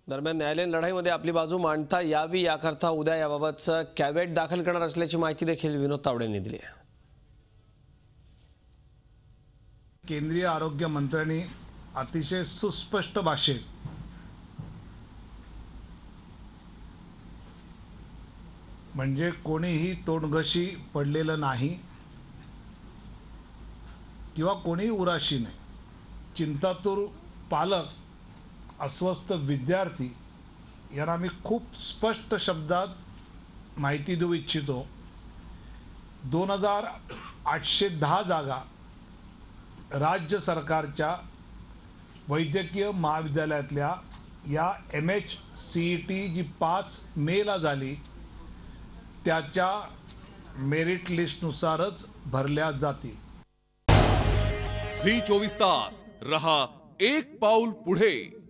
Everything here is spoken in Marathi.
दरम्यान न्यायालयीन लढाईमध्ये आपली बाजू मांडता यावी याकरता उद्या याबाबतचं कॅव्हेट दाखल करणार असल्याची माहिती देखील विनोद तावडे यांनी दिली आहे। केंद्रीय आरोग्य मंत्र्यांनी अतिशय सुस्पष्ट भाषेत म्हणजे कोणीही तोंडघशी पडलेलं नाही किंवा कोणी उराशी नाही। चिंतातूर पालक, अस्वस्थ विद्यार्थी यांना मी खूप स्पष्ट शब्दात माहिती देऊ इच्छितो। 2810 जागा राज्य सरकारच्या वैद्यकीय महाविद्यालयातल्या या MHCET जी 5 मेला झाली त्याच्या मेरिट लिस्टनुसारच भरल्या जातील। झी 24 तास रहा एक पाऊल पुढे।